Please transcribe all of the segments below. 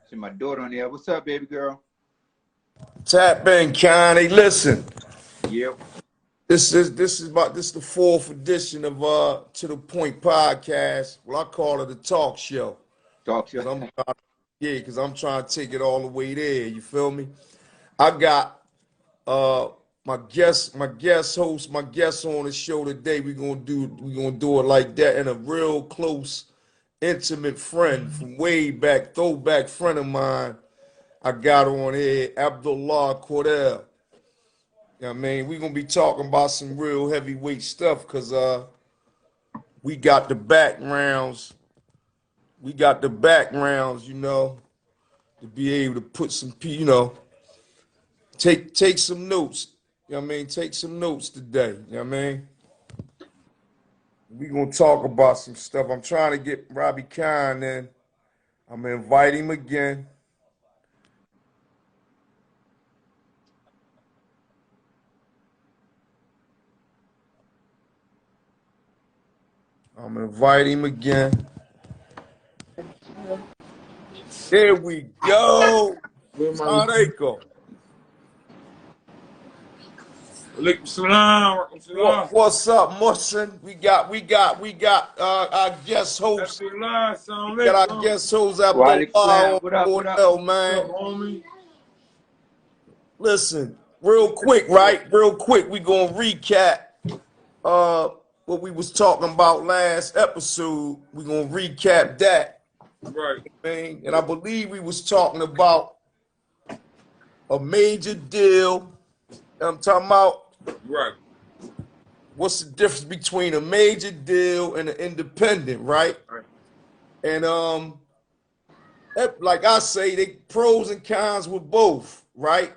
See my daughter on there. What's up, baby girl? Tap in, Kanye. Listen, Yep. this is the fourth edition of To the Point podcast. Well, I call it a talk show. Talk Cause show. I'm because I'm trying to take it all the way there. You feel me? I got my guest on the show today. We're gonna do it like that, and a real close, intimate friend from way back, throwback friend of mine. I got on here, Abdullah Cordell. You know what I mean? We're gonna be talking about some real heavyweight stuff because we got the backgrounds. We got the backgrounds, to be able to put some take some notes. You know what I mean? Take some notes today. You know what I mean? We're gonna talk about some stuff. I'm trying to get Robbie Khan in. I'm gonna invite him again. I'm gonna invite him again. There we go. Alaikum. What's up, Mussin? We got our guest host. We got our guest host Abdullah What up? What up? Cordell, man. Listen, real quick, right? Real quick, we gonna recap what we was talking about last episode. We gonna recap that. Right. Man. And I believe we was talking about a major deal. I'm talking about Right. what's the difference between a major deal and an independent, right? Right. And like I say, they pros and cons with both, right?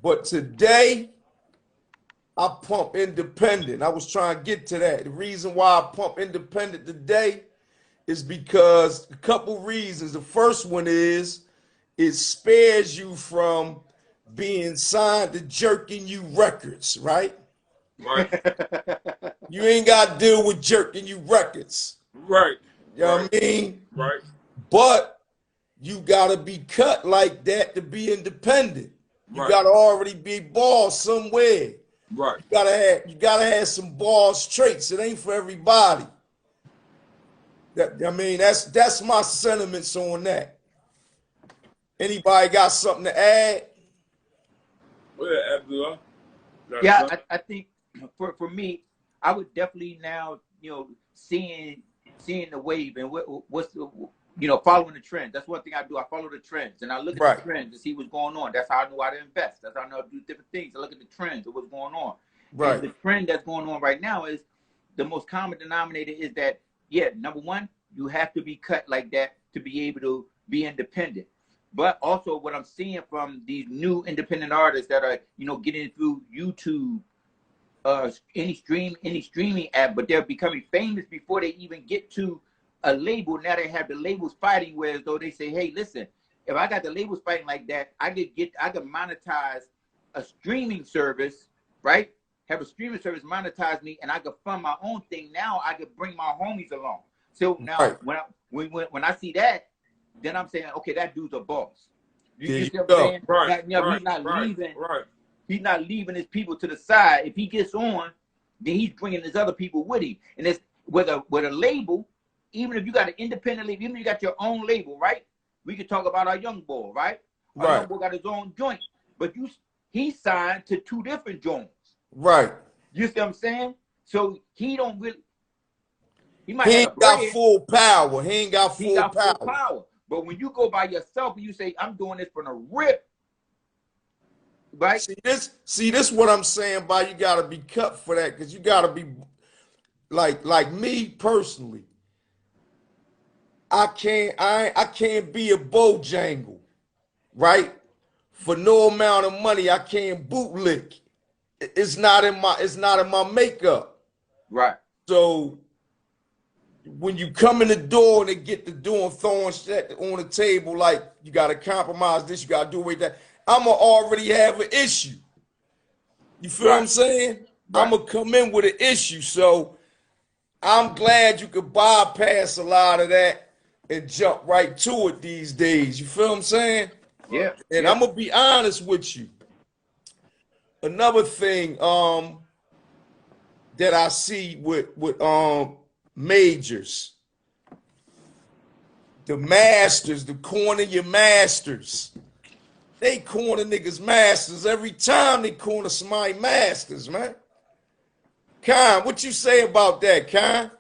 But today, I pump independent. I was trying to get to that. The reason why I pump independent today is because a couple reasons. The first one is it spares you from being signed to Jerking You Records, right? Right. You ain't got to deal with Jerking You Records. Right. You know what I mean? Right. But you got to be cut like that to be independent. You Right. got to already be boss somewhere. Right. You gotta have some boss traits. It ain't for everybody. That's my sentiments on that. Anybody got something to add? Well, Abdullah. Yeah, I think for me, I would definitely now, seeing the wave and what's the, following the trends. That's one thing I do. I follow the trends and I look at the trends to see what's going on. That's how I know how to invest. That's how I know how to do different things. I look at the trends of what's going on. Right. And the trend that's going on right now is the most common denominator is that, number one, you have to be cut like that to be able to be independent. But also what I'm seeing from these new independent artists that are, getting through YouTube, any streaming app, but they're becoming famous before they even get to a label. Now they have the labels fighting, where as though they say, hey, listen, if I got the labels fighting like that, I could monetize a streaming service, right? Have a streaming service monetize me, and I could fund my own thing. Now I could bring my homies along. So now when I see that, then I'm saying, okay, that dude's a boss. You see what I'm saying? Right. He's not leaving. Right. He's not leaving his people to the side. If he gets on, then he's bringing his other people with him. And it's with a label. Even if you got an independent label, even if you got your own label, right? We could talk about our young boy, right? Our young boy got his own joint, but he signed to two different joints. Right. You see what I'm saying? So he don't really. He ain't got full power. He ain't got full power. But when you go by yourself and you say, I'm doing this from the rip, right? See this what I'm saying by you gotta be cut for that, because you gotta be like me personally. I can't be a Bojangle, right? For no amount of money, I can't bootlick. It's not in my makeup. Right. So when you come in the door and they get the door and throwing shit on the table, like you gotta compromise this, you gotta do away with that, I'ma already have an issue. You feel what I'm saying? Right. I'ma come in with an issue. So I'm glad you could bypass a lot of that and jump right to it these days. You feel what I'm saying? Yeah. And yeah. I'm gonna be honest with you. Another thing that I see with majors, the masters, the corner your masters. They corner niggas masters every time they corner somebody masters, man. Khan, what you say about that, Khan?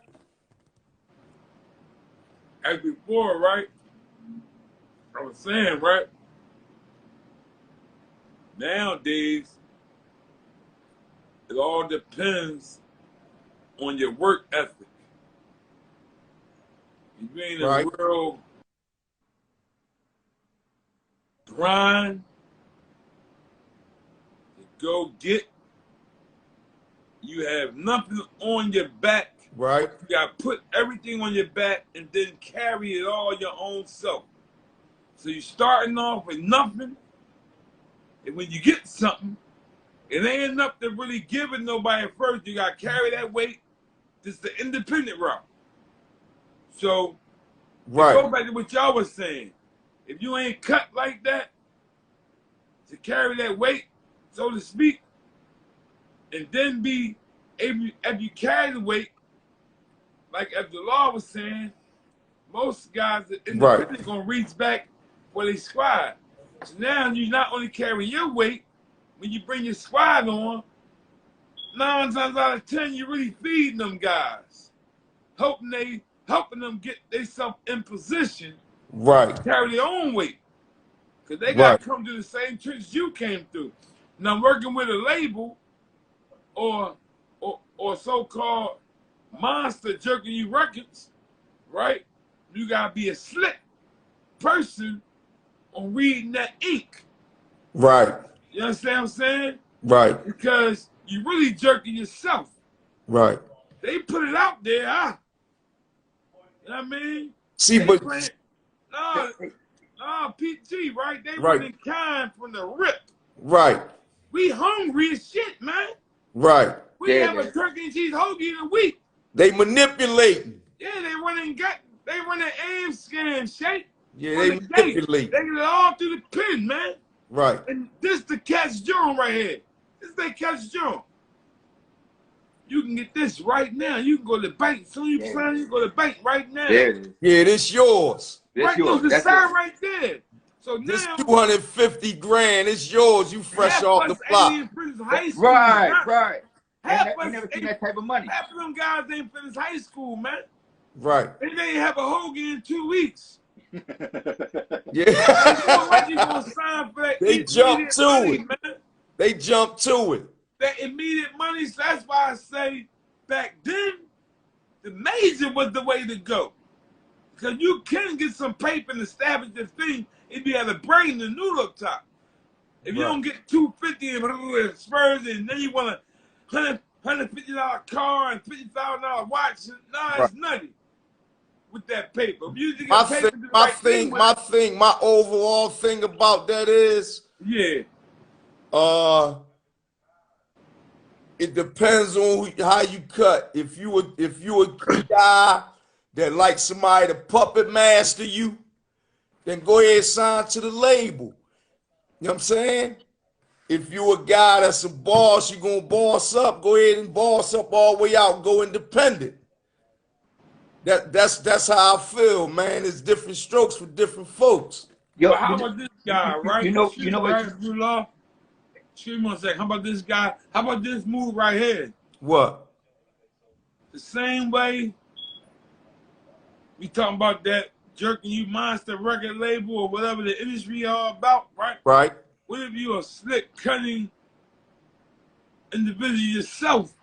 As before, right? I was saying, right? Nowadays, it all depends on your work ethic. If you ain't Right. a real grind to go get, you have nothing on your back. Right. You got to put everything on your back and then carry it all your own self. So you're starting off with nothing, and when you get something, it ain't enough to really give it nobody at first. You got to carry that weight. This is the independent route. So, to go back to what y'all was saying, if you ain't cut like that, to carry that weight, so to speak, and then be able, if you carry the weight, like as the law was saying, most guys that independent gonna reach back for their squad. So now you not only carry your weight, when you bring your squad on, 9 times out of 10 you really feeding them guys, helping them get themselves in position to carry their own weight, because they got to come to the same tricks you came through. Now working with a label or so-called monster jerking you records, right? You gotta be a slick person on reading that ink. Right. You understand what I'm saying? Right. Because you really jerking yourself. Right. They put it out there, huh? You know what I mean? See, they but PG, right? They running kind from the rip. Right. We hungry as shit, man. Right. We have a turkey and cheese hoagie in a week. They manipulating. Yeah, they running aim scan shape. Yeah, they manipulate. They get it all through the pin, man. Right. And this the catch John right here. This is the catch John. You can get this right now. You can go to the bank. Soon you sign, you go to the bank right now. Yeah, this yours. Right, yours. The sign right there. So now this 250 grand, it's yours. You fresh off the block. High school, right. Half you never seen that type of money. Half of them guys ain't finished high school, man. Right. And they have a hoagie in 2 weeks. Yeah. You gonna sign for that they jump to money, it. Man. They jump to it. That immediate money, so that's why I say back then, the major was the way to go. Because you can get some paper and establish the thing if you have a brain and noodle up top. If you don't get 250 and Spurs and then you want a $150 car and $50,000 watch, it's nutty with that paper. If you get my overall thing about that is it depends on how you cut. If you a guy that likes somebody to puppet master you, then go ahead and sign to the label. You know what I'm saying? If you a guy that's a boss, you gonna boss up, go ahead and boss up all the way out and go independent. That's how I feel, man. It's different strokes for different folks. Yo, how about this guy, right? You know what? Excuse me one second. How about this guy? How about this move right here? What? The same way we talking about that jerking you monster record label or whatever the industry all about, right? Right. What if you a slick, cunning individual yourself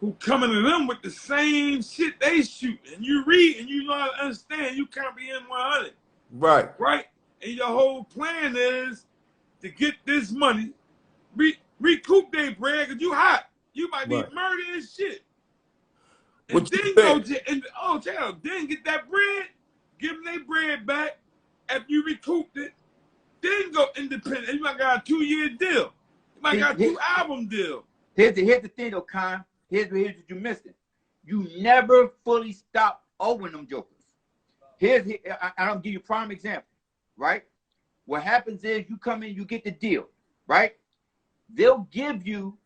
who coming to them with the same shit they shoot, and you read and you know how to understand, you comprehend 100. Right. Right? And your whole plan is to get this money, recoup their bread, because you hot. You might be murdering and shit. And then then get that bread, give them their bread back after you recouped it, then go independent. You might got a 2-year deal. You might got a 2-album deal. Here's the thing though, Con. Here's what you're missing. You never fully stop owing them jokers. I don't give you a prime example, right? What happens is you come in, you get the deal, right? They'll give you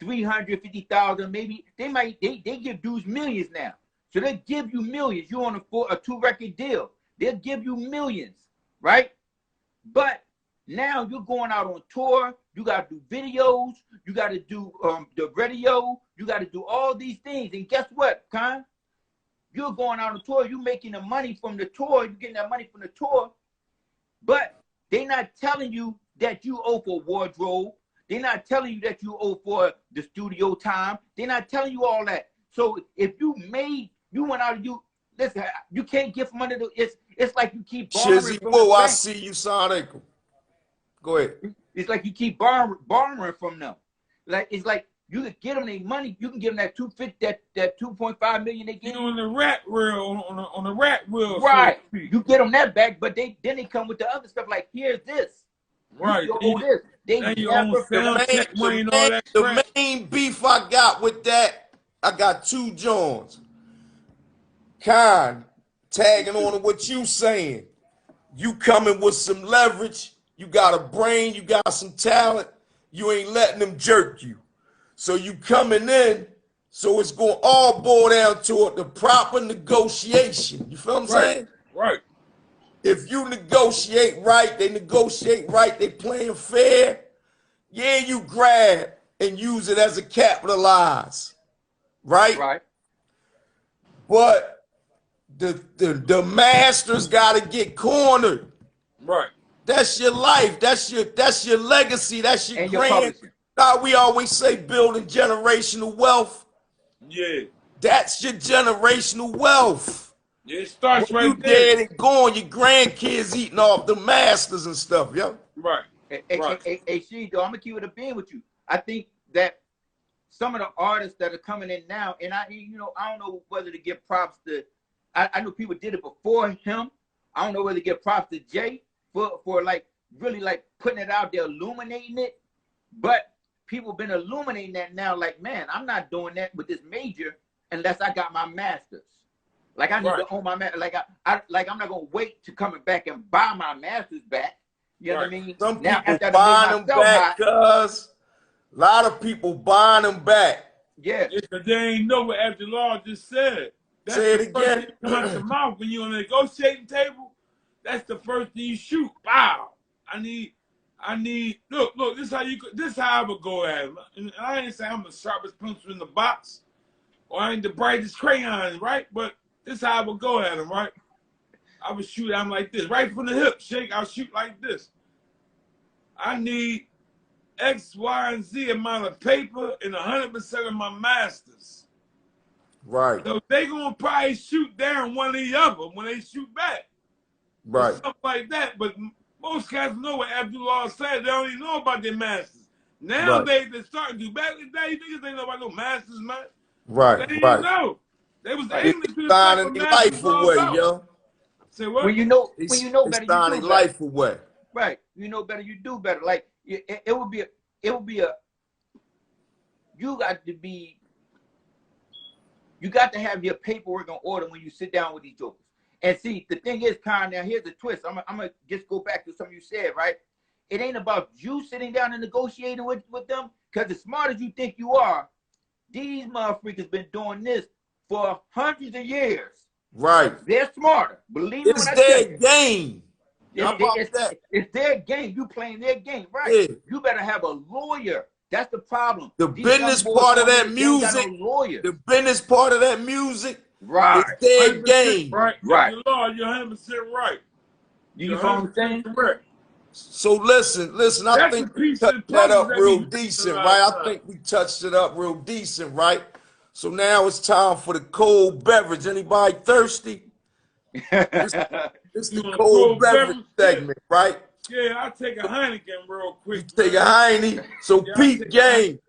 350,000, maybe they give dudes millions now. So they give you millions. You're on a 2-record deal. They'll give you millions, right? But now you're going out on tour. You got to do videos. You got to do the radio. You got to do all these things. And guess what, Con? You're going out on tour. You're making the money from the tour. You're getting that money from the tour. But they're not telling you that you owe for wardrobe. They're not telling you that you owe for the studio time. They're not telling you all that. So if you went out and listen, you can't get from under the, it's like you keep borrowing Shizzy, from whoa, the I bank. see you, Sonic. Go ahead. It's like you keep borrowing from them. Like it's like you can get them their money. You can give them that 250, that 2.5 million they give. You know, on the rat wheel, on the rat wheel. Right. You get them that back, but then they come with the other stuff like, here's this. Right. You owe this. They never the main beef I got with that, I got two Johns. Con, tagging on to what you saying. You coming with some leverage. You got a brain. You got some talent. You ain't letting them jerk you. So you coming in. So it's going to all boil down to the proper negotiation. You feel what I'm saying? Right. If you negotiate right, they negotiate right, they playing fair. Yeah, you grab and use it as a capitalize. Right? Right. But the masters gotta get cornered. Right. That's your life. That's your legacy. That's your and grand. We always say building generational wealth. Yeah. That's your generational wealth. Yeah, it starts when right you there. dead and gone, your grandkids eating off the masters and stuff, yo. Right. Hey, Shido, I'm gonna keep it a being with you. I think that some of the artists that are coming in now, and I don't know whether to give props to. I know people did it before him. I don't know whether to give props to Jay for like really like putting it out there, illuminating it. But people been illuminating that now. Like, man, I'm not doing that with this major unless I got my masters. Like I need to own my like I'm not gonna wait to coming back and buy my masters back. You know what I mean? Some now, people buying them back, cuz a lot of people buying them back. Yeah. Because they ain't know what Abdullah just said. That's say it again. Come out your mouth when you're on the negotiating table. That's the first thing you shoot. Wow. I need. Look. This how I would go at it. And I ain't saying I'm the sharpest pencil in the box, or I ain't the brightest crayon, right? But this how I would go at him, right? I would shoot at him like this, right from the hip, shake. I'll shoot like this. I need X, Y, and Z amount of paper and 100% of my masters. Right. So they gonna probably shoot down one of the other when they shoot back. Right. Something like that. But most cats know what Abdullah said. They don't even know about their masters. Nowadays they're starting to do. Back in the day, niggas ain't know about no masters, man. Right. They didn't know. They was aiming to the signing their life away, yo. Say what? When you know better, you do better. Life away. Right. You know better, you do better. Like it would be a. You got to have your paperwork in order when you sit down with these jokers. And see, the thing is, Con, now here's the twist. I'm gonna just go back to something you said, right? It ain't about you sitting down and negotiating with them, because as smart as you think you are, these motherfuckers been doing this for hundreds of years. Right. They're smarter. Believe me when I tell you. It's their game. It's their game. You playing their game, right? Yeah. You better have a lawyer. That's the problem. The business part of that music. The business part of that music. Right. It's their game. Right. Right. You're 100% right. You know what I'm saying? Correct. So listen, I think we touched that up real decent, right? I think we touched it up real decent, right? So now it's time for the cold beverage. Anybody thirsty? It's the cold beverage segment, right? Yeah, I'll take a Heineken real quick. You take a Heine. So peep game.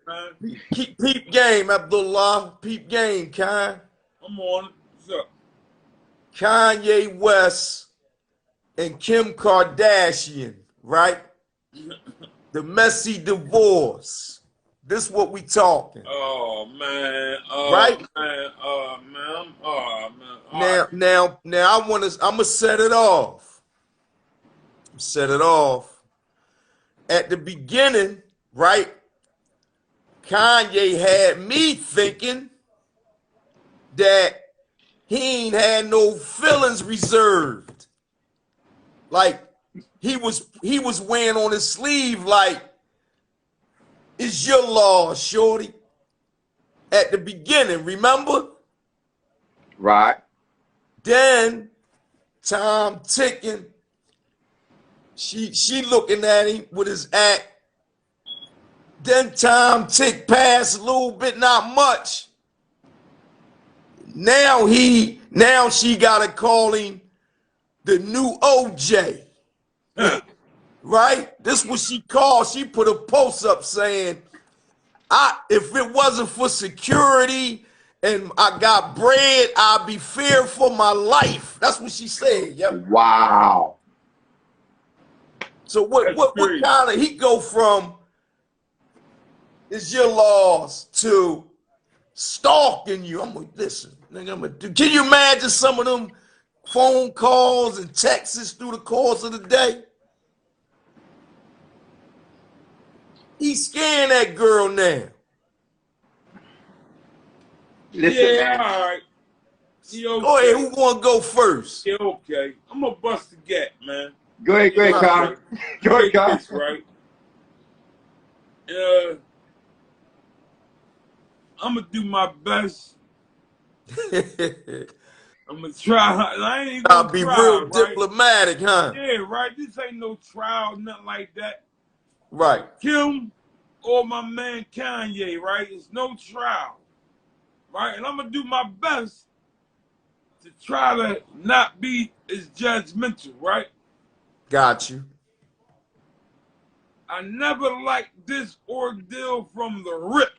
Peep game, Abdullah. Peep game, Kanye. I'm on it. What's up? Kanye West and Kim Kardashian, right? The messy divorce. This what we talking. Oh man. Oh Right? man. Oh man. Oh man. All Now, right. now I'm gonna set it off. Set it off. At the beginning, right? Kanye had me thinking that he ain't had no feelings reserved. Like he was wearing on his sleeve like, it's your law, shorty. At the beginning, remember? Right. Then time ticking. She looking at him with his act. Then time tick past a little bit, not much. Now she gotta call him the new OJ. Right? This what she called. She put a post up saying, if it wasn't for security and I got bread, I'd be feared for my life. That's what she said. Yep. Wow. So what kind of, he go from is your laws to stalking you? I'm like, listen, nigga, I'm gonna do. Can you imagine some of them phone calls and texts through the course of the day? He's scaring that girl now. Listen, Yeah, man. all right. Yeah, okay. Go ahead, who wanna go first? Yeah, okay. I'm gonna bust the gap, man. Go ahead, Con. Go ahead, Con. Right. I'm gonna do my best. I'm gonna try. I ain't gonna I'll be try, real right? diplomatic, huh? Yeah, right. This ain't no trial, nothing like that. Right. Kim or my man Kanye, right? It's no trial, right? And I'm gonna do my best to try to not be as judgmental, right? Got you. I never liked this ordeal from the rip.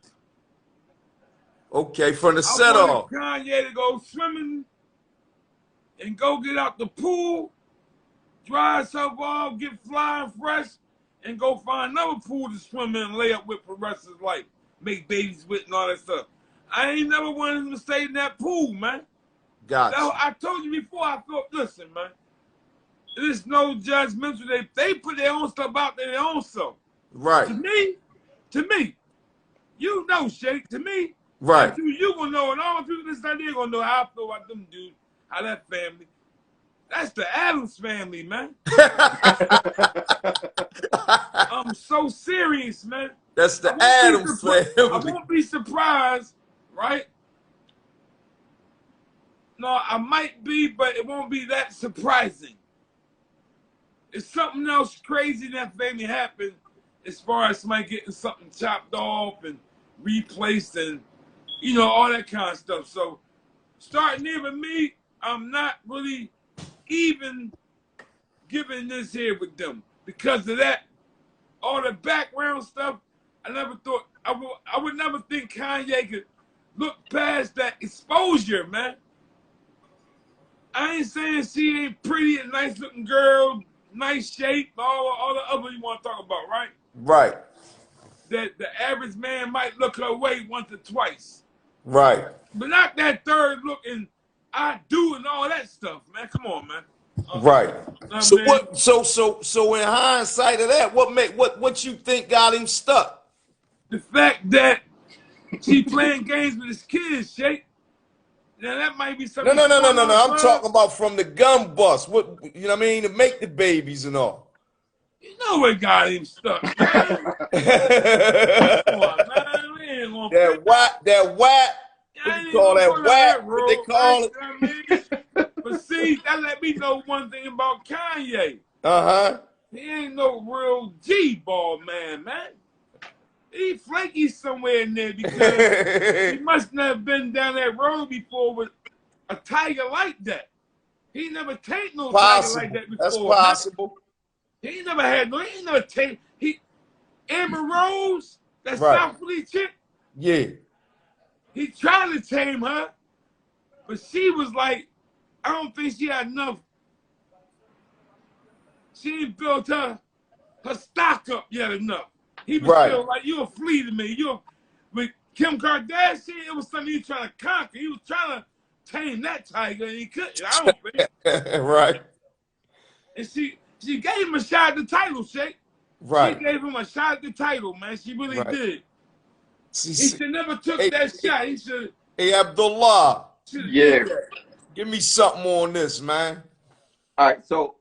Okay, from the I set off. wanted Kanye to go swimming and go get out the pool, dry himself off, get flying fresh, and go find another pool to swim in and lay up with for the rest of his life, make babies with and all that stuff. I ain't never wanted him to stay in that pool, man. Got you. I told you before, I thought, listen, man, there's no judgmental. They put their own stuff out there, their own self. Right. To me, you know, Shake, to me, right. You gonna know, and all the people this idea gonna know how I feel about them dudes, how that family. That's the Addams family, man. I'm so serious, man. That's the Addams family. I won't be surprised, right? No, I might be, but it won't be that surprising. If something else crazy in that family happened, as far as somebody getting something chopped off and replaced and, you know, all that kind of stuff. So, starting here with me, I'm not really even giving this here with them. Because of that, all the background stuff, I never thought, I would never think Kanye could look past that exposure, man. I ain't saying she ain't pretty and nice looking girl, nice shape, all the other you want to talk about, right? Right. That the average man might look her way once or twice. Right. But not that third look and I do and all that stuff, man. Come on, man. Right. So man. what? So in hindsight of that, what you think got him stuck? The fact that she playing games with his kids, Shake. Now that might be something. No. I'm talking about from the gun bust. What, you know what I mean? To make the babies and all. You know what got him stuck, man. Come on, man. We ain't gonna that what you call that whack? What they call it? But see, that let me know one thing about Kanye. He ain't no real G-ball man. He flaky somewhere in there because he must not have been down that road before with a tiger like that. He never tamed no tiger like that before. That's possible. Man. He ain't never tamed. Amber Rose, that South Philly chick. Yeah. He tried to tame her, but she was like, I don't think she had enough. She ain't built her stock up yet enough. He was Right. still like, you a flea to me. With Kim Kardashian, it was something he was trying to conquer. He was trying to tame that tiger, and he couldn't. I don't think. Right. And she gave him a shot at the title, Shake. Right. She gave him a shot at the title, man. She really Right. did. He See, should never took hey, that shot. He should hey, Abdullah, have Yeah. did that. give me something on this, man. All right, so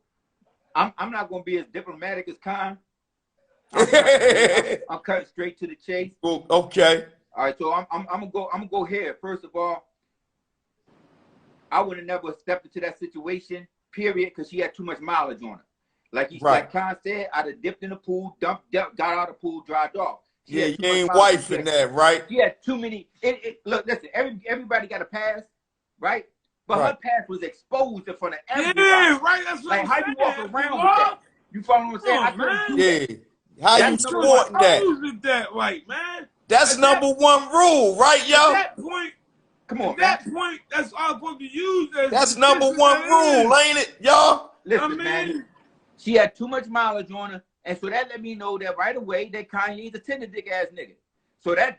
I'm not gonna be as diplomatic as Khan. I'm cutting straight to the chase. Well, okay. All right, so I'm gonna go here. First of all, I would have never stepped into that situation, period, because she had too much mileage on her. Like Khan said, I'd have dipped in the pool, got out of the pool, dried off. Yeah, you ain't wifing that, right? She had too many. Look, listen, everybody got a pass, right? But her pass was exposed in front of everybody. Yeah, right. That's what Like, I'm how saying. you walk around with that? You follow what I'm saying? I couldn't do that. Yeah. How you That's number sporting one. that? Using that right, man. That's number one rule, right, yo? At that point, Come on, at that point, that's all supposed to be used as. That's number one rule, ain't it, y'all? Listen, man, she had too much mileage on her, and so that let me know that right away that Kanye's a tender dick ass nigga. So that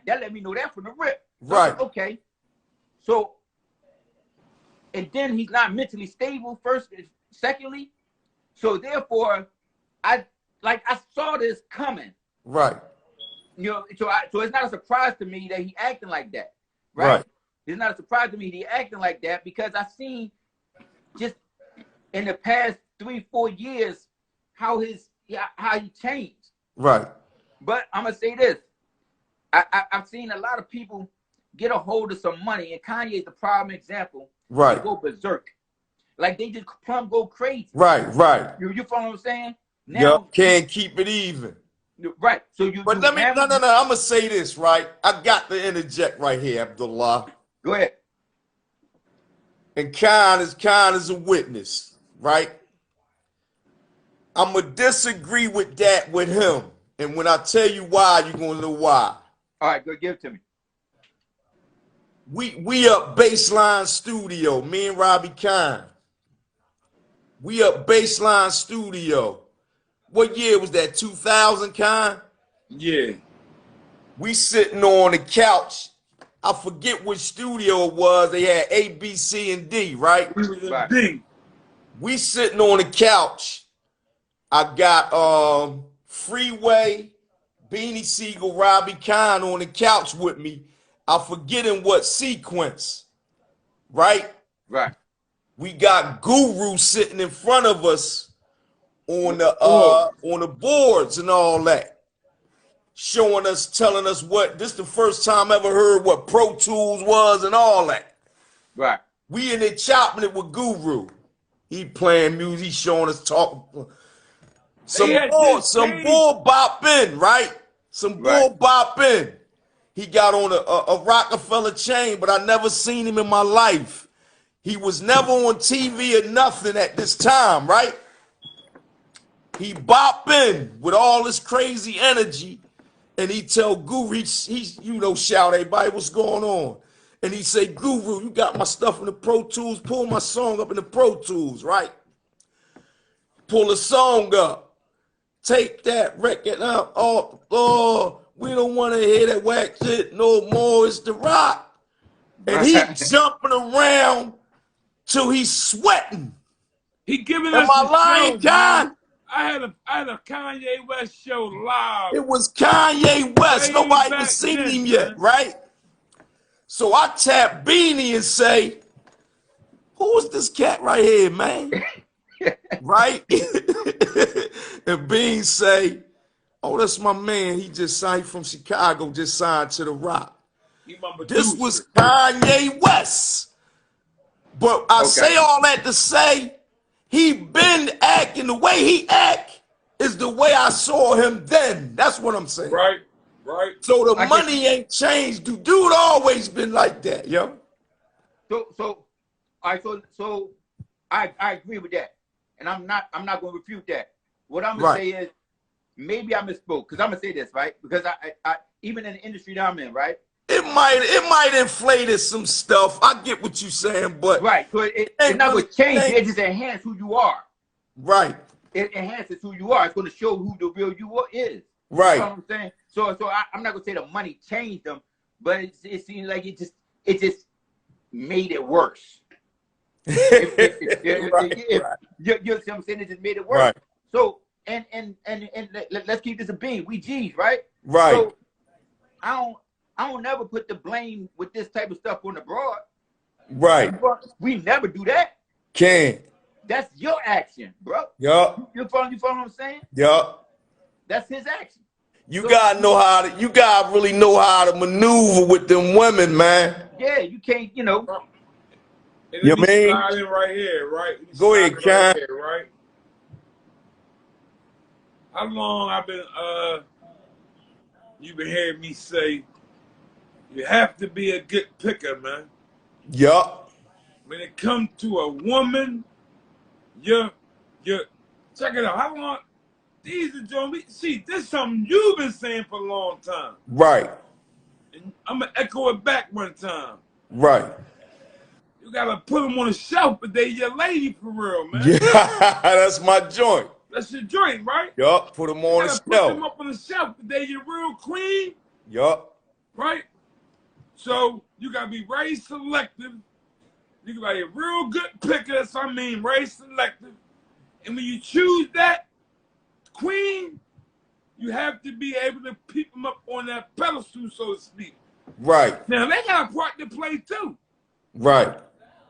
let me know that from the rip. So Right. Okay. So, and then he's not mentally stable. Secondly, so therefore, I saw this coming. Right. You know, so it's not a surprise to me that he acting like that. Right. It's not a surprise to me that he acting like that because I've seen just in the past 3-4 years how he changed. Right. But I'm gonna say this: I've seen a lot of people get a hold of some money, and Kanye is the prime example. Right. They go berserk, like they just plumb go crazy. Right. You follow what I'm saying? Now can't keep it even. Right. So you. But let me no. I'm gonna say this, right? I got to interject right here, Abdullah. Go ahead. And Khan is a witness, right? I'm gonna disagree with that with him. And when I tell you why, you're gonna know why. All right, go give it to me. We up Baseline Studio, me and Robbie Khan. We up Baseline Studio. What year was that? 2000, Khan? Yeah. We sitting on the couch. I forget which studio it was. They had A, B, C, and D, right? D. We sitting on the couch. I got Freeway, Beanie Siegel, Robbie Khan on the couch with me. I forget in what sequence, right? Right. We got Guru sitting in front of us on the boards and all that, showing us, telling us what. This the first time I ever heard what Pro Tools was and all that. Right. We in there chopping it with Guru. He playing music, he showing us talking. Some bull bopping, right? Some bull bopping. He got on a Rockefeller chain, but I never seen him in my life. He was never on TV or nothing at this time, right? He bopping with all this crazy energy, and he tell Guru, he shout, everybody, what's going on? And he say, Guru, you got my stuff in the Pro Tools, pull my song up in the Pro Tools, right? Pull a song up. Take that record out. Oh, we don't want to hear that whack shit no more. It's the rock. And he jumping around till he's sweating. He giving Am us I lying, Khan? I had a Kanye West show live. It was Kanye West. Nobody even seen him yet, right? So I tap Beanie and say, who is this cat right here, man? Right? And Bean say, oh, that's my man. He just signed from Chicago, just signed to The Rock. This was Kanye West. But I say all that to say, he been acting the way he act is the way I saw him then. That's what I'm saying. Right. So the money ain't changed. Dude always been like that, yo. So I agree with that. And I'm not going to refute that. What I'm going to say is, maybe I misspoke, because I'm going to say this, right? Because I even in the industry that I'm in, right? It might inflated some stuff. I get what you're saying, but right. So it's not going to change. It just enhance who you are. Right. It enhances who you are. It's going to show who the real you is. You know Right. what I'm saying? I'm not gonna say the money changed them, but it seems like it just made it worse. Right. If Right. you see what I'm saying, it just made it worse. Right. So and let's keep this a bean. We G's, right? Right. So I don't never put the blame with this type of stuff on the broad. Right. We never do that. Can't. That's your action, bro. Yup. You follow what I'm saying? Yup. That's his action. You So, gotta know how to. You gotta really know how to maneuver with them women, man. yeah, you can't, And You let me mean? slide in right here, right? Go ahead, Right Con. here, right? How long I've been you've been hearing me say you have to be a good picker, man. Yup. When it comes to a woman, you're check it out. How long these are John? See, this is something you've been saying for a long time. Right. And I'm gonna echo it back one time. Right. You gotta put them on the shelf, but they your lady for real, man. Yeah, that's my joint. That's your joint, right? Yup. Put them You on the gotta put them shelf. up on the shelf, but they your real queen, Yup. right? So you gotta be very selective. You gotta be a real good picker. That's what I mean, very selective. And when you choose that queen, you have to be able to keep them up on that pedestal, so to speak. Right. Now they got a part to play too, Right.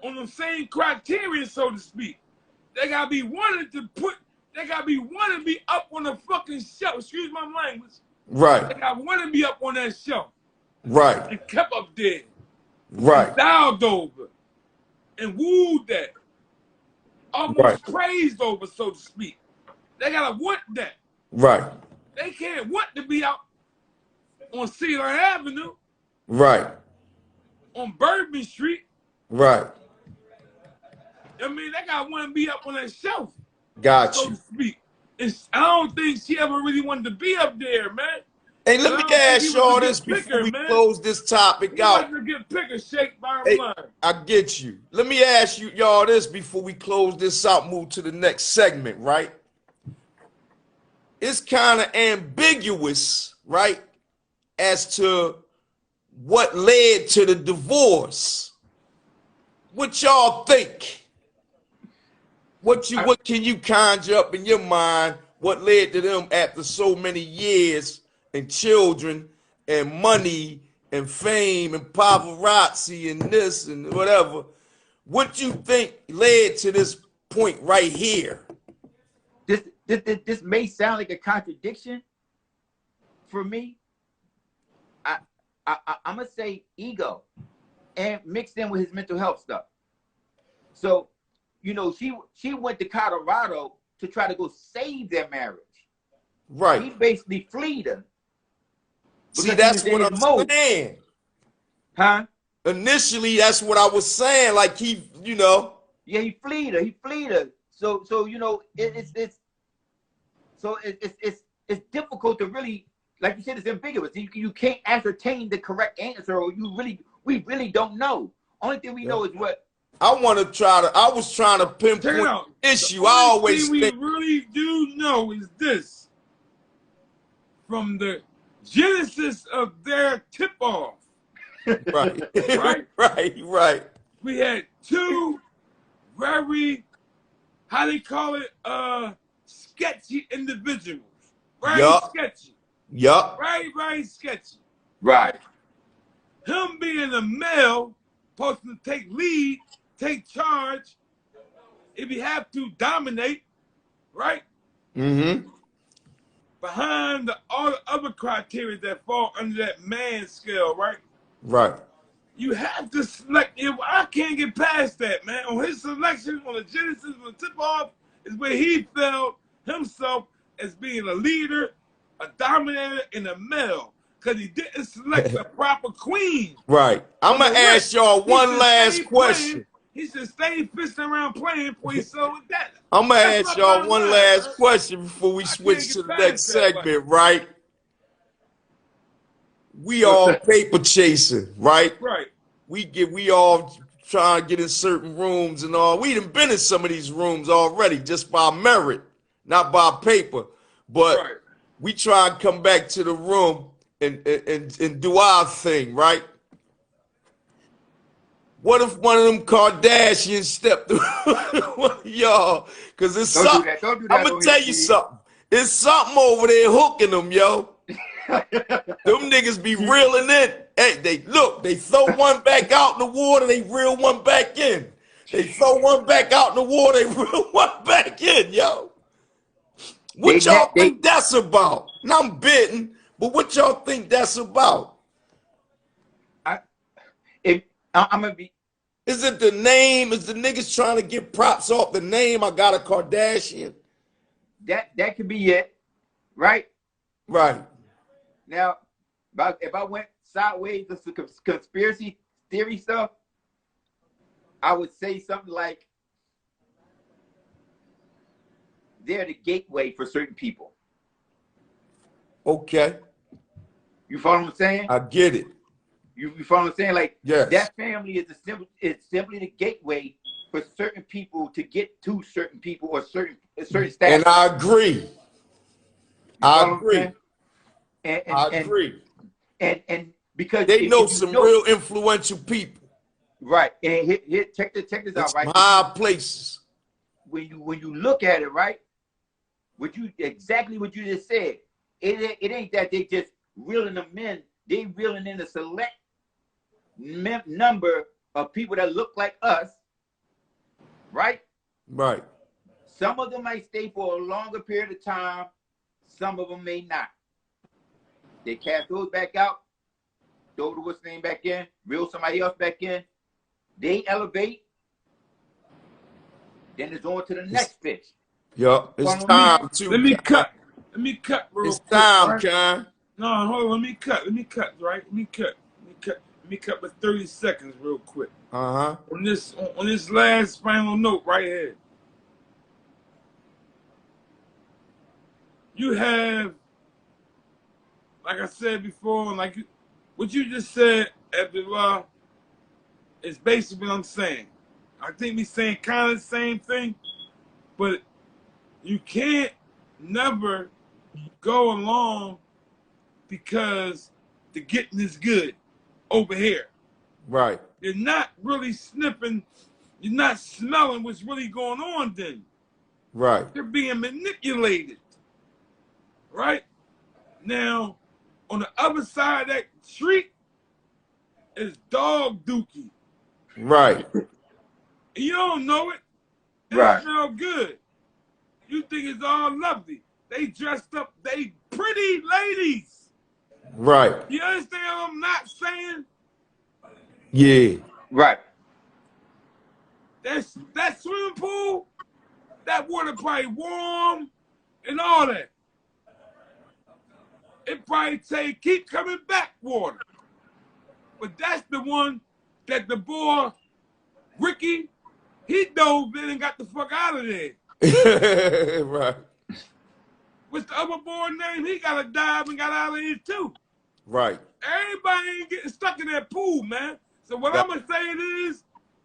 on the same criteria, so to speak. They gotta be wanted to put. They gotta be wanted to be up on the fucking shelf. Excuse my language. They Right. gotta want to be up on that shelf Right. and kept up there, Right. dialed over, and wooed that, almost Right. praised over, so to speak. They gotta want that. Right. They can't want to be out on Cedar Avenue, Right. on Bourbon Street. Right. I mean, they gotta want to be up on that shelf, Got so you. to speak. And I don't think she ever really wanted to be up there, man. Hey, let me ask y'all this before we close this topic He out. wasn't a good picker, shake bottom Hey, line. I get you. Let me ask y'all this before we close this out, move to the next segment, right? It's kind of ambiguous, right, as to what led to the divorce. What y'all think? What can you conjure up in your mind? What led to them after so many years and children and money and fame and paparazzi and this and whatever? What you think led to this point right here? This may sound like a contradiction for me. I'm gonna say ego, and mixed in with his mental health stuff. So, she went to Colorado to try to go save their marriage. Right. He basically fled her. See, that's what I'm saying. Huh? Initially, that's what I was saying. Like Yeah, he fled her. He fled her. So it's difficult to really, like you said, it's ambiguous. You can't ascertain the correct answer, or we really don't know. Only thing we know is what I was trying to pinpoint the issue. I always think we really do know is this: from the genesis of their tip-off, right, right, right. We had two very, how they call it, sketchy individuals. Very sketchy. Yup. Very sketchy. Right. Him being a male, supposed to take lead, take charge, if you have to dominate, right? Mm-hmm. Behind all the other criteria that fall under that man scale, right? Right. You have to select. I can't get past that, man. On his selection, on the genesis, on the tip-off, is where he felt himself as being a leader, a dominator, and a male. Because he didn't select a proper queen. Right. I'm going to ask y'all one last question. He should stay fishing around playing before he sold that. I'm going to ask y'all one last question before we switch to the next segment, right? We all paper chasing, right? Right. We all trying to get in certain rooms and all. We done been in some of these rooms already just by merit, not by paper. But we try and come back to the room and do our thing, right? What if one of them Kardashians stepped through one of y'all? Because it's Don't do something. that. Don't do I'm that going on to tell here, you kid. something. It's something over there hooking them, yo. Them niggas be reeling in. Hey, they throw one back out in the water, they reel one back in. They throw one back out in the water, they reel one back in, yo. What y'all think that's about? And I'm bidding, but what y'all think that's about? I'm gonna be. Is it the name? Is the niggas trying to get props off the name? I got a Kardashian. That could be it, right? Right. Now, if I went sideways with some conspiracy theory stuff, I would say something like they're the gateway for certain people. Okay. You follow what I'm saying? I get it. You follow what I'm saying? Like, yes. That family is simply the gateway for certain people to get to certain people or certain status. And I agree. I agree. I agree. And because they know some real influential people. Right. And check this out, right? Some high places. When you look at it, right? Exactly what you just said. It ain't that they just reeling them in. They reeling in a select number of people that look like us, right? Right. Some of them might stay for a longer period of time. Some of them may not. They cast those back out, throw the what's name back in, reel somebody else back in. They elevate. Then it's on to the next fish. Yup, it's time to. Let me cut real quick. It's time, right? Con. No, hold on. Let me cut, right? Let me cut for 30 seconds real quick. Uh-huh. On this last final note right here. You have, like I said before, like what you just said, Abdullah, is basically what I'm saying. I think we saying kind of the same thing, but you can't never go along because the getting is good over here. Right. You're not really sniffing, you're not smelling what's really going on then. Right. You're being manipulated. Right? Now, on the other side of that street is dog dookie. Right. You don't know it. It Right. smell good. You think it's all lovely. They dressed up, they pretty ladies. Right. You understand what I'm not saying? Yeah. Right. That swimming pool, that water probably warm and all that. It probably say keep coming back water. But that's the one that the boy, Ricky, he dove in and got the fuck out of there. Right. What's the other boy name? He got to dive and got out of here too. Right. Everybody ain't getting stuck in that pool, man. So what I'm going to say is,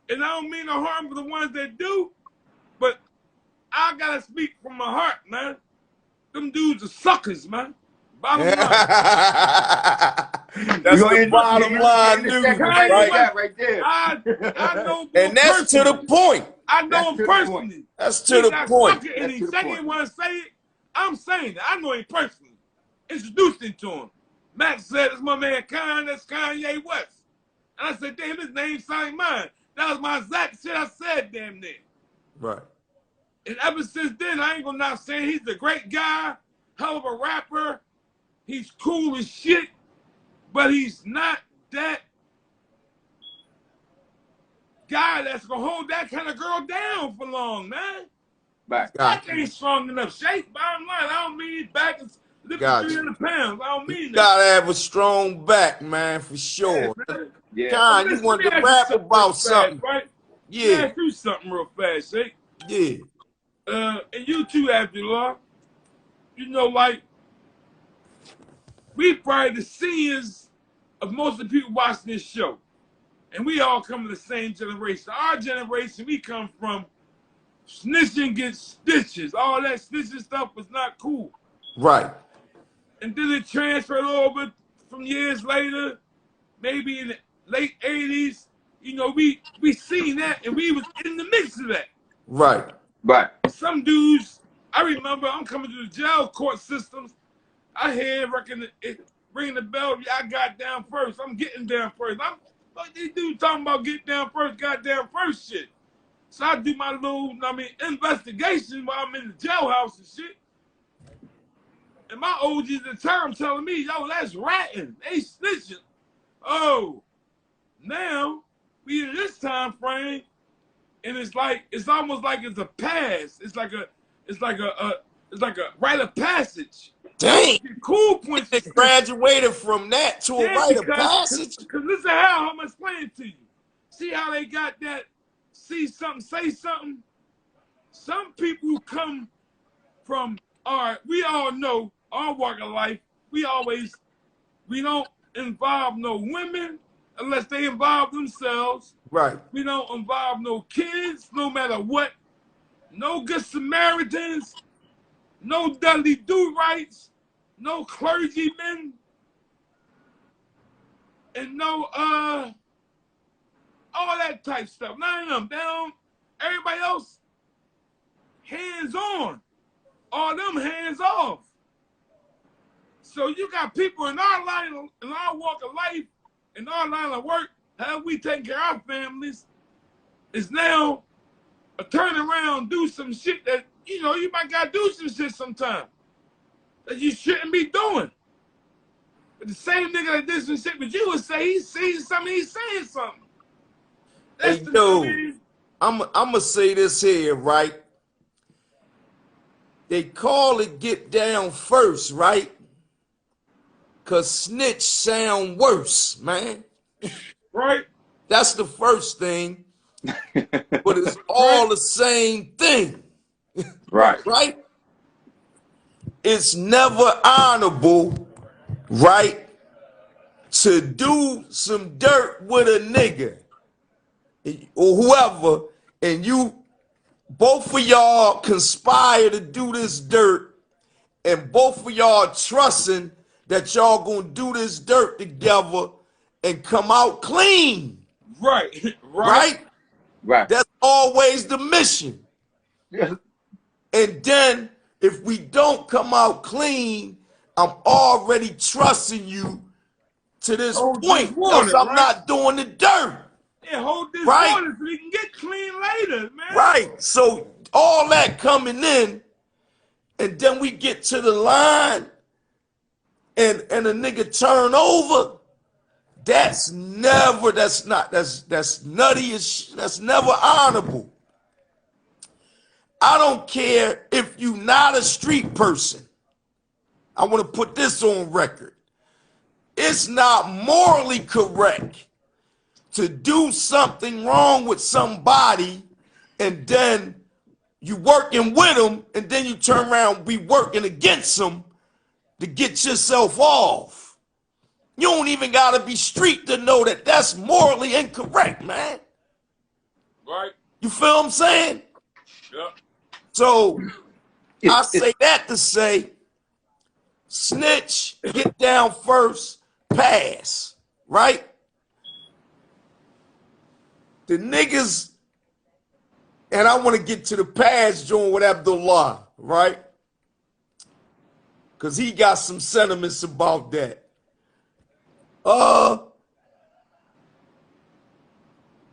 and I don't mean no harm for the ones that do, but I got to speak from my heart, man. Them dudes are suckers, man. Bottom line. That's the bottom line news, right there. I know and that's personally. To the point. I know him personally. That's to the point. And he say he want to say it. I'm saying that. I know him personally. Introduced him to him. Max said, "It's my man Kanye. That's Kanye West." And I said, "Damn, his name sound like mine." That was my exact shit I said, damn near. Right. And ever since then, I ain't gonna not say he's a great guy, hell of a rapper. He's cool as shit, but he's not that guy that's gonna hold that kind of girl down for long, man. Right. That ain't strong enough. Shape, bottom line, I don't mean his back is lifting 300 pounds. I don't mean that. Gotta have a strong back, man, for sure. Yeah. Con, you want to rap about something, right? Yeah. Let me ask you something real fast, Shape. Yeah. And you too, Abdullah. You know, like, we probably the seniors of most of the people watching this show. And we all come from the same generation. Our generation, we come from snitching gets stitches. All that snitching stuff was not cool. Right. and then it transferred over from years later, maybe in the late 80s. You know, we seen that, and we was in the mix of that. Right. Right. Some dudes, I remember, I'm coming to the jail court systems. I hear ringing the bell. Yeah, I got down first. I'm getting down first. I'm like, these dudes talking about get down first, got down first shit. So I do my little, investigation while I'm in the jailhouse and shit. And my OGs at the time telling me, yo, that's ratting. They snitching. Oh, now we in this time frame, and it's almost like it's a pass. It's like a rite of passage. Dang. Cool points. They graduated from that to a rite of passage. Because listen how I'm explaining to you. See how they got that? See something, say something. Some people who come from we all know our walk of life. We don't involve no women unless they involve themselves. Right. We don't involve no kids, no matter what. No good Samaritans, no Dudley Do-Rights, no clergymen, and no all that type stuff. None of them down. Everybody else, hands on. All them hands off. So you got people in our line, in our walk of life, in our line of work, how we take care of our families, is now a turn around, do some shit that, you might gotta do some shit sometime that you shouldn't be doing. But the same nigga that did some shit with you would say he's seeing something, he's saying something. That's hey, yo, I'm gonna say this here, right? They call it get down first, right? Cause snitch sound worse, man. Right? That's the first thing. But it's all the same thing. Right. Right? It's never honorable, right, to do some dirt with a nigga or whoever, and both of y'all conspire to do this dirt, and both of y'all trusting that y'all gonna do this dirt together and come out clean. Right. Right? Right. That's always the mission. Yeah. And then if we don't come out clean, I'm already trusting you to this point. Else I'm not doing the dirt. Yeah, hold this right? water so we can get clean later, man. Right. So all that coming in, and then we get to the line and a nigga turn over. That's nutty as that's never honorable. I don't care if you not a street person. I want to put this on record. It's not morally correct to do something wrong with somebody and then you working with them and then you turn around and be working against them to get yourself off. You don't even got to be street to know that that's morally incorrect, man. Right. You feel what I'm saying? Yeah. So I say that to say, snitch, get down first, pass, right? The niggas, and I want to get to the pass joint with Abdullah, right? Because he got some sentiments about that.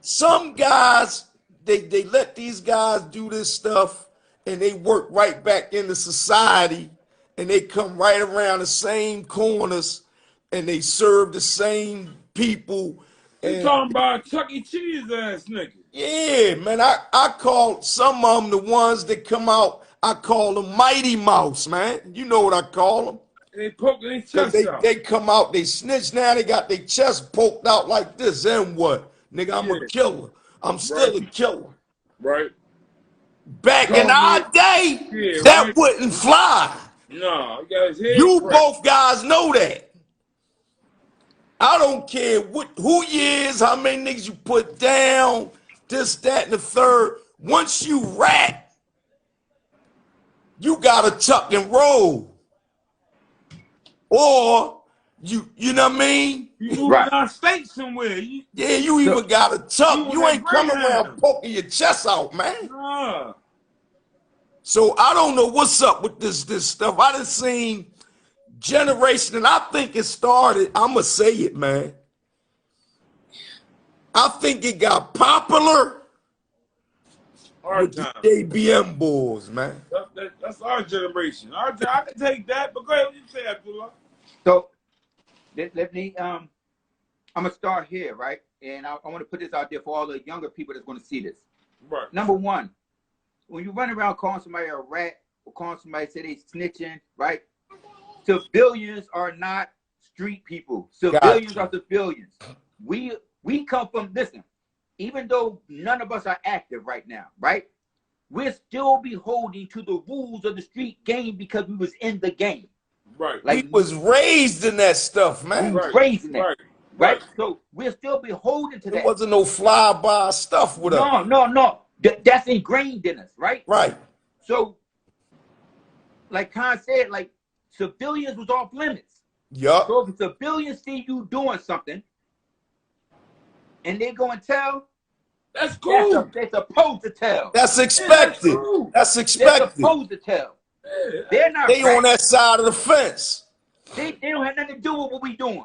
Some guys, they let these guys do this stuff and they work right back into society and they come right around the same corners and they serve the same people. You talking about Chuck E. Cheese ass nigga. Yeah, man, I call some of them the ones that come out, I call them Mighty Mouse, man. You know what I call them. They poke their chest out. They come out, they snitch now, they got their chest poked out like this. Then what? Nigga, I'm a killer. I'm still a killer. Right. Back in our day, that wouldn't fly. No, he got his head you cracked. Both guys know that. I don't care who you is, how many niggas you put down, this, that, and the third. Once you rat, you gotta tuck and roll. or you know what I mean? You moving Right. out of state somewhere. You Even got a tuck. on You that ain't coming around Greyhound. poking your chest out, man. Nah. So I don't know what's up with this stuff. I done seen generation, and I think it started, I'ma say it, man. I think it got popular Our with the time. JBM boys, man. That's our generation. I can take that, but go ahead. What you say, Abdullah? So let me I'm gonna start here, right? And I want to put this out there for all the younger people that's going to see this. Right. Number one, when you run around calling somebody a rat or calling somebody say they snitching, right? Civilians are not street people. Civilians are civilians. We come from, listen, even though none of us are active right now, right? We're still beholding to the rules of the street game because we was in the game. Right. We was raised in that stuff, man. We raised in that. Right. So we're still beholden to that. There wasn't no fly-by stuff with us. No. That's ingrained in us, right? Right. So, like Khan said, like, civilians was off limits. Yup. So if civilians see you doing something, and they go and tell, that's cool. They're supposed to tell. That's expected. Yeah, that's cool. That's expected. They're supposed to tell. Yeah. They're not. They on that side of the fence. They don't have nothing to do with what we doing.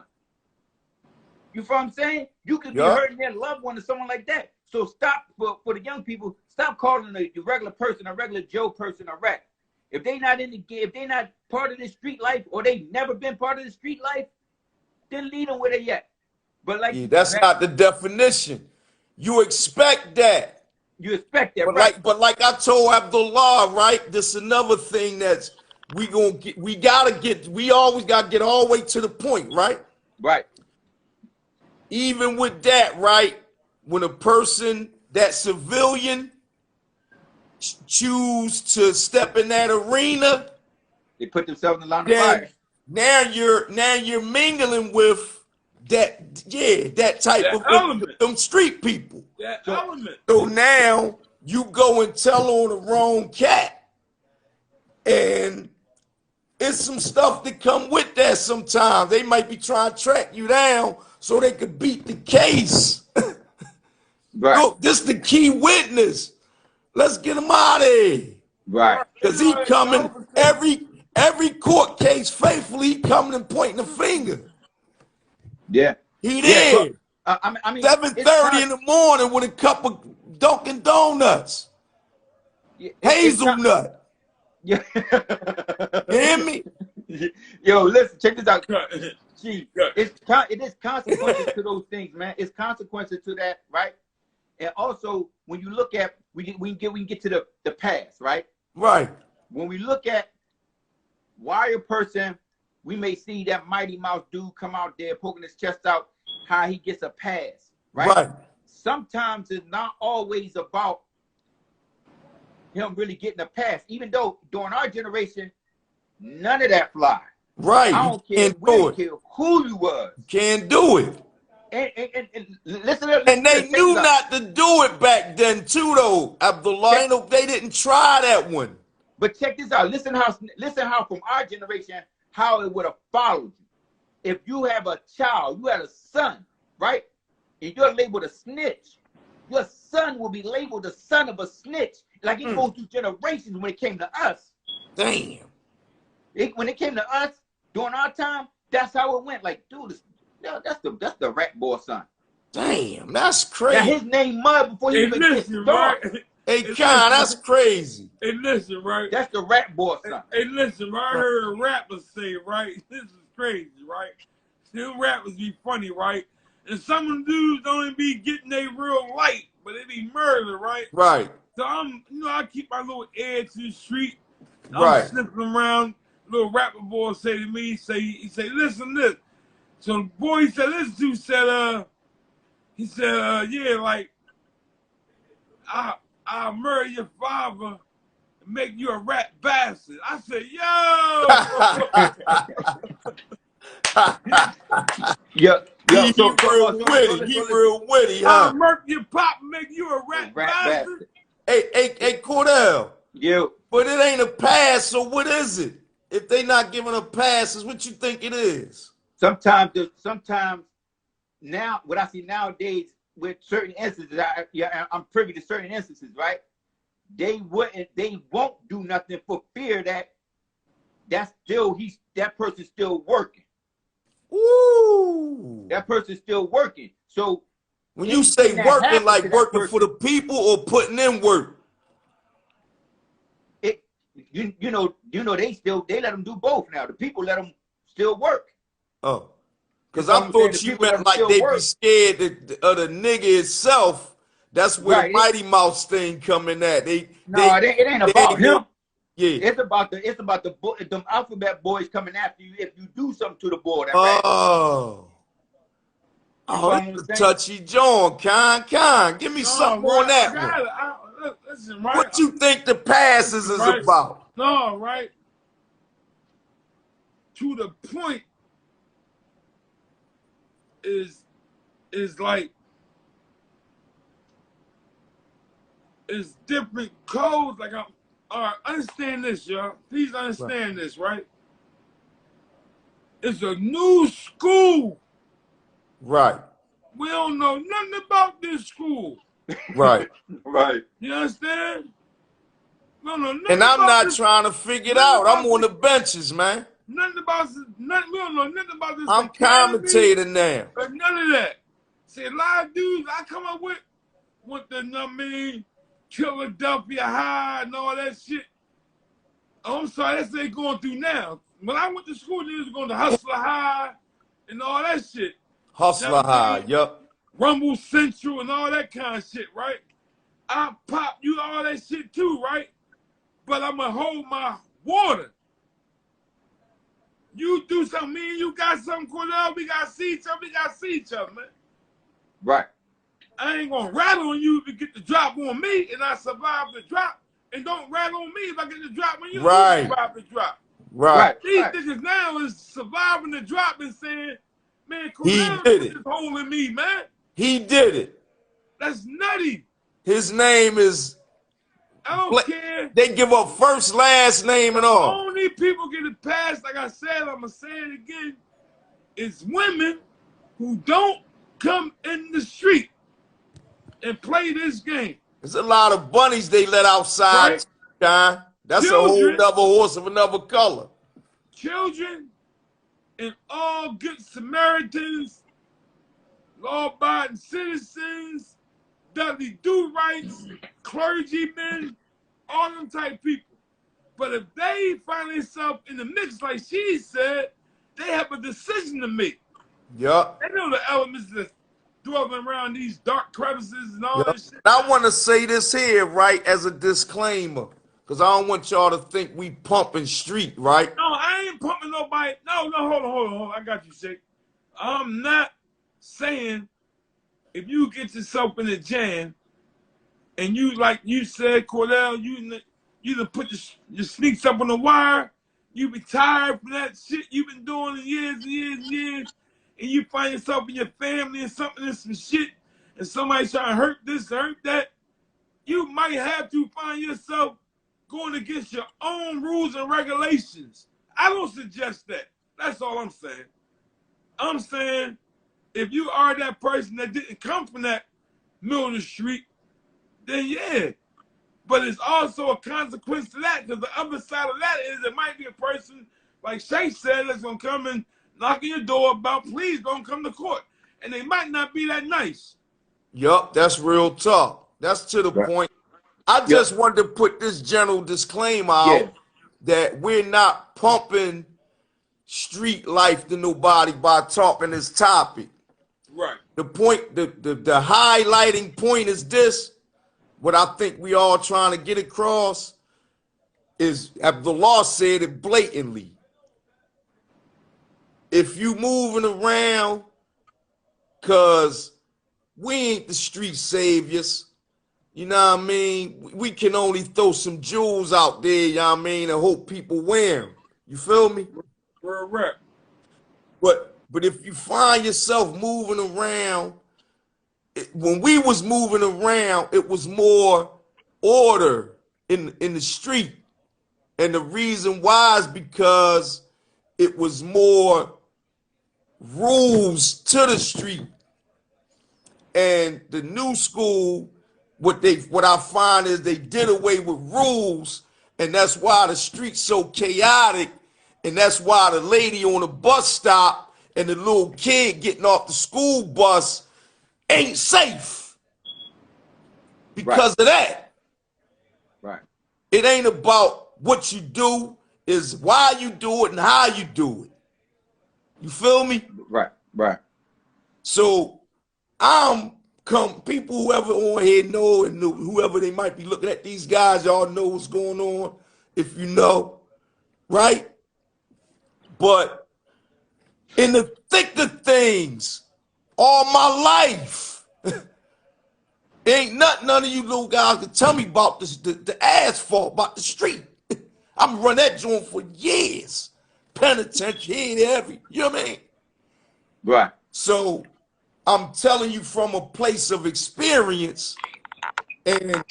You feel what I'm saying? You could be hurting their loved one or someone like that. So stop, for the young people, stop calling the regular person, a regular Joe person, a rat. If they not in the game, if they not part of the street life, or they never been part of the street life, then leave them where they at. But like, that's not the definition. You expect that. You expect that, right? But like I told Abdullah, right? This is another thing that's we always gotta get all the way to the point, right? Right. Even with that, right? When a person, that civilian, choose to step in that arena, they put themselves in the line of fire. Now you're mingling with that type of element. Them street people. That element. So now you go and tell on the wrong cat, and it's some stuff that come with that. Sometimes they might be trying to track you down so they could beat the case. Right. Look, this the key witness. Let's get him out of here. Right. Because he coming every court case faithfully, he coming and pointing the finger. Yeah. He did. I mean 7:30 in the morning with a cup of Dunkin' Donuts. Hazelnut. Yeah. You hear me? Yo, listen, check this out. Gee, it is consequences to those things, man. It's consequences to that, right? And also, when you look at, we can get to the past, right? Right. When we look at why a person, we may see that Mighty Mouse dude come out there poking his chest out, how he gets a pass, right? Right. Sometimes it's not always about him really getting a pass, even though during our generation, none of that fly. Right. I don't care who you was. Can't do it. And listen, and they knew not to do it back then too, though. Abdullah, they didn't try that one. But check this out. Listen how from our generation, how it would have followed you. If you have a child, you had a son, right? And you're labeled a snitch, your son will be labeled the son of a snitch. Like it goes through generations when it came to us. Damn. When it came to us, during our time, that's how it went. Like, dude, that's the rat boy son. Damn, that's crazy. Now his name Mud before he even gets started. Hey, Con, that's crazy. Hey, listen, right? That's the rat boy son. Hey, listen, right? I heard a rapper say, right? This is crazy, right? Still rappers be funny, right? And some of them dudes don't even be getting their real light, but they be murder, right? Right. So I keep my little ear to the street. Right. I'm sniffing around. Little rapper boy say to me, he say, listen to this. So the boy he said, listen to, yeah, like, I'll murder your father and make you a rat bastard. I said, yo! He real witty, huh? I'll murder your pop and make you a rat bastard. Hey, Cordell. Yo. But it ain't a pass, so what is it? If they not giving her passes, what you think it is? Sometimes now what I see nowadays with certain instances, I'm privy to certain instances, right? They won't do nothing for fear that that person's still working. Ooh. That person's still working. So when you say working, like working person, for the people or putting in work? You know they let them do both now. The people let them still work. Oh, because I thought you meant like they be scared of the nigga itself. That's where the Mighty Mouse thing coming at. It ain't about him. Yeah, it's about them alphabet boys coming after you if you do something to the boy. Oh, that's a touchy John. Con. Give me something on that one. Listen, right? What you think the passes is about? No, right? To the point is like it's different codes. Like all right, understand this, y'all. Please understand this, right? It's a new school. Right. We don't know nothing about this school. Right. Right. You understand? We don't know nothing and I'm not trying to figure it out. I'm on the benches, man. Nothing about nothing. We don't know nothing about this. I'm commentating now. But none of that. See, a lot of dudes I come up with the Philadelphia High and all that shit. Oh, I'm sorry, that's what they going through now. When I went to school, they was going to Hustler High and all that shit. Hustler High, yup. Rumble Central and all that kind of shit, right? I pop you all that shit too, right? But I'm going to hold my water. You do something, me and you got something, Cordell, we got to see each other, man. Right. I ain't going to rattle on you if you get the drop on me and I survive the drop. And don't rattle on me if I get the drop when you survive the drop. Right. These niggas now is surviving the drop and saying, man, he did it. Is holding me, man. He did it. That's nutty. His name is... I don't care. They give up first, last name and all. Only people get it passed, like I said, I'm going to say it again, is women who don't come in the street and play this game. There's a lot of bunnies they let outside, right? John. That's children, a whole other horse of another color. Children and all good Samaritans, law-abiding citizens, Dudley Do-Rights, clergymen, all them type people. But if they find themselves in the mix, like she said, they have a decision to make. Yup. They know the elements that dwelling around these dark crevices and all this shit. I want to say this here, right, as a disclaimer, because I don't want y'all to think we pumping street, right? No, I ain't pumping nobody. No, hold on. I got you, Shake. I'm not saying if you get yourself in a jam and you, like you said, Cordell, you done put your sneaks up on the wire, you be tired from that shit you've been doing in years, and you find yourself in your family and something and some shit, and somebody trying to hurt this, hurt that, you might have to find yourself going against your own rules and regulations. I don't suggest that. That's all I'm saying. I'm saying if you are that person that didn't come from that middle of the street, then yeah. But it's also a consequence to that, because the other side of that is it might be a person, like Shay said, that's going to come and knock on your door about, please don't come to court. And they might not be that nice. Yup, that's real talk. That's to the point. I just wanted to put this general disclaimer out that we're not pumping street life to nobody by talking this topic. Right. The point, the highlighting point is this. What I think we all trying to get across is, the law said it blatantly. If you moving around, cause we ain't the street saviors, you know what I mean? We can only throw some jewels out there, you know what I mean, and hope people wear them. You feel me? Correct. But if you find yourself moving around, when we was moving around, it was more order in the street. And the reason why is because it was more rules to the street. And the new school, what I find is they did away with rules, and that's why the street's so chaotic, and that's why the lady on the bus stop and the little kid getting off the school bus ain't safe because of that. Right. It ain't about what you do, is why you do it and how you do it. You feel me? Right. Right. So people, whoever on here know, and whoever they might be looking at, these guys, y'all know what's going on, if you know, right? But in the thick of things, all my life, ain't nothing none of you little guys can tell me about this, the asphalt, about the street. I'm run that joint for years. Penitentiary, you know what I mean? Right. So I'm telling you from a place of experience, and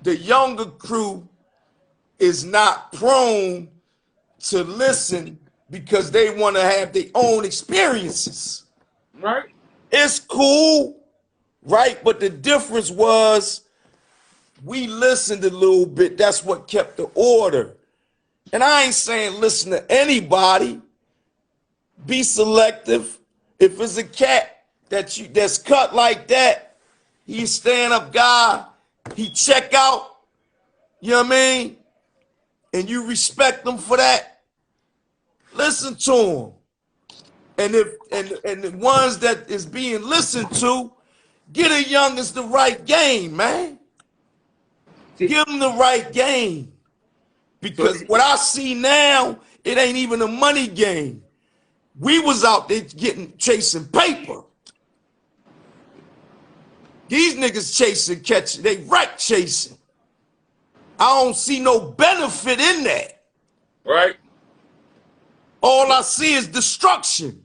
the younger crew is not prone to listen because they want to have their own experiences. Right? It's cool, right? But the difference was we listened a little bit. That's what kept the order. And I ain't saying listen to anybody. Be selective. If it's a cat that's cut like that, he's stand-up guy, he check out, you know what I mean? And you respect him for that, listen to him. And the ones that is being listened to, get a youngest the right game, man. Give them the right game. Because what I see now, it ain't even a money game. We was out there chasing paper. These niggas catching, they wreck chasing. I don't see no benefit in that. Right? All I see is destruction.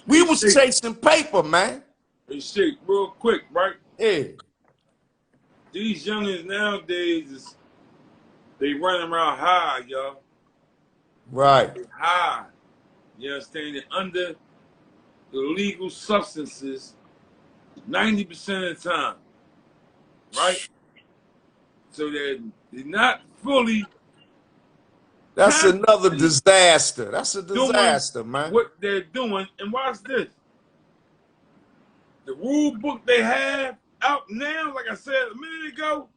We was chasing paper, man. Hey, shit, real quick, right? Yeah. These youngins nowadays, they running around high, y'all. Right. High. You understand? They're under the legal substances 90% of the time. Right? So they're not fully. That's another disaster. That's a disaster, man. What they're doing, and watch this. The rule book they have out now, like I said a minute ago,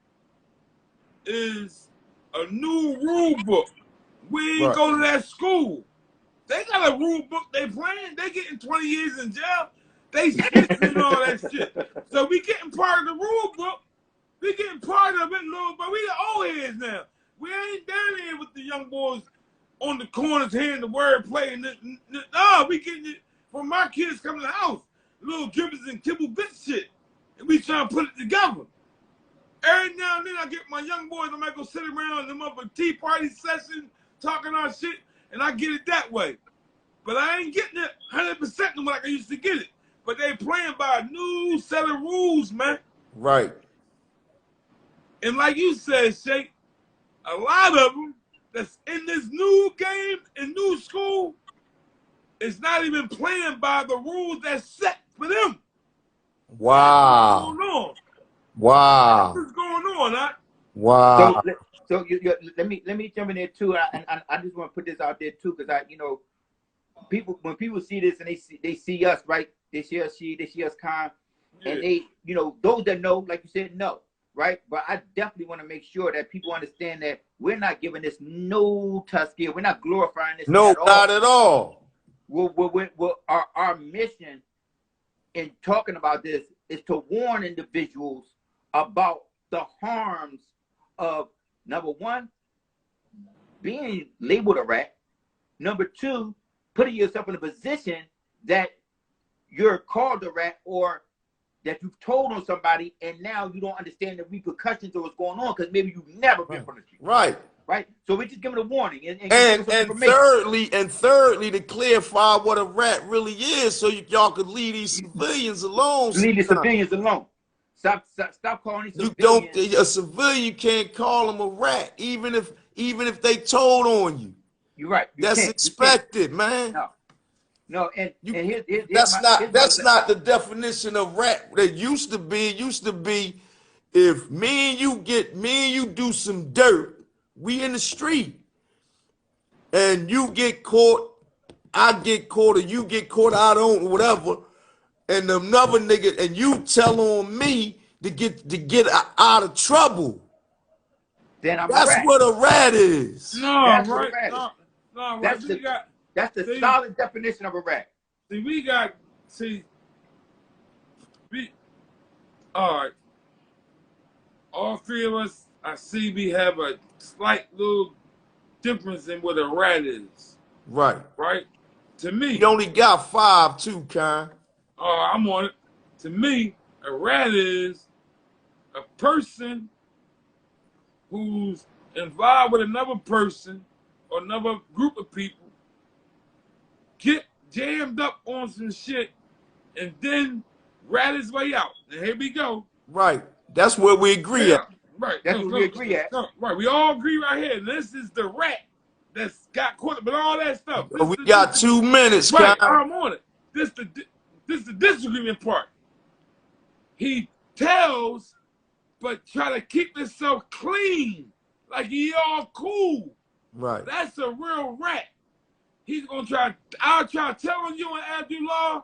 is a new rule book. We ain't go to that school. They got a rule book they playing. They getting 20 years in jail. They snitching and all that shit. So we getting part of the rule book. We getting part of it, little, but we the old heads now. We ain't down here with the young boys on the corners hearing the word play. No, we getting it from my kids coming to the house. Little gibbons and kibble bit shit. And we trying to put it together. Every now and then I get my young boys, I might go sit around them up a tea party session, talking our shit, and I get it that way. But I ain't getting it 100% like I used to get it. But they playing by a new set of rules, man. Right. And like you said, Shake, a lot of them that's in this new game and new school is not even playing by the rules that's set for them. Wow. What's going on? Wow. What's going on, huh? Wow. So let me jump in there too. And I just want to put this out there too, because when people see this and they see us, right? They see us, they see us calm, and they, those that know, like you said, know, right? But I definitely want to make sure that people understand that we're not giving this no Tuskegee. We're not glorifying this. No, not at all. Our mission in talking about this is to warn individuals about the harms of, number one, being labeled a rat. Number two, putting yourself in a position that you're called a rat, or that you've told on somebody and now you don't understand the repercussions of what's going on because maybe you've never been from the street. Right. Right. So we just give it a warning. And thirdly, to clarify what a rat really is, so y'all could leave these civilians alone. Leave the civilians alone. Stop calling these You civilians. don't. A civilian can't call them a rat, even if they told on you. You're right. You That's can't. expected, man. No. And here's That's my not the definition of rat. That used to be if me and you do some dirt, we in the street, and you get caught, I get caught, or you get caught, I don't, whatever, and another nigga, and you tell on me to get out of trouble. then I'm a That's rat. what a rat is. No, That's right. what a rat is. No, right. That's the see, solid definition of a rat. All right. All three of us, I see we have a slight little difference in what a rat is. Right. Right? To me. You only got 5 too, Con. Oh, I'm on it. To me, a rat is a person who's involved with another person or another group of people, get jammed up on some shit, and then rat his way out. And here we go. Right. That's where we agree at. Right. That's what we agree at. Right. We all agree right here. This is the rat that's got caught up in all that stuff. We got 2 minutes, right. Con. I'm on it. This the disagreement part. He tells, but try to keep himself clean, like he all cool. Right. That's a real rat. He's gonna try. I'll try telling you and Abdullah,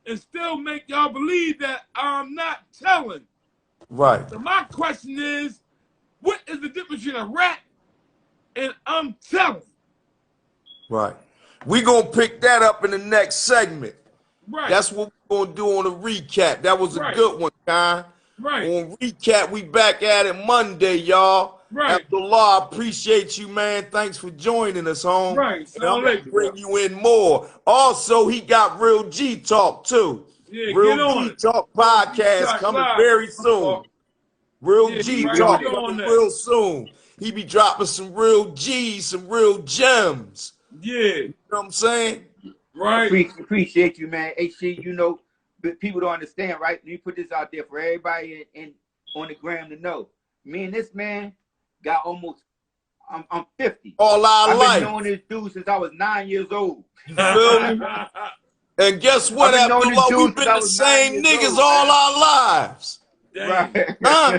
and still make y'all believe that I'm not telling. Right. So my question is, what is the difference between a rat and I'm telling? Right. We're going to pick that up in the next segment. Right. That's what we're going to do on a recap. That was a Right. good one, Con. Right. On recap, we back at it Monday, y'all. Right. Abdullah, appreciate you, man. Thanks for joining us, home. Right. And I'm going to bring you in more. Also, he got Real G Talk, too. Yeah, Real G Talk podcast Talk coming live. very soon. Real Yeah, G right. Talk Get on coming that. real soon. He be dropping some real G's, some real gems. Yeah. You know what I'm saying? Right. Appreciate you, man. HC, you know, but people don't understand, right? You put this out there for everybody in on the gram to know. Me and this man got almost, I'm 50. All our I've life. been knowing this dude since I was 9 years old. You feel me? And guess what, I've been knowing this Abdullah? dude We've been since I the was 9 same years niggas old, all man. our lives. Right. Huh?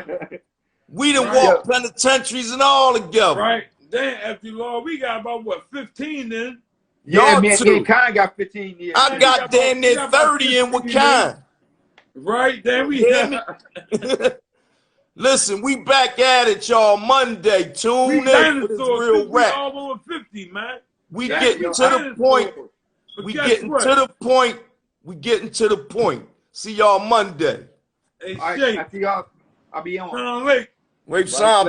We done Right. walked penitentiaries and all together. Right. Then after Lord, we got about what, 15 then? Yeah, Y'all me too. and Kanye got 15 years. I got damn near 30 in with Con. Right. Then we Hear me? Listen, we back at it, y'all, Monday. Tune in for this real we rap. all over 50, man. We That's getting your to the point. But We guess getting what? to the point. We getting to the point. See y'all Monday. Hey, All right, Shay, I see y'all. I'll be on. turn on late. Wait, Sam,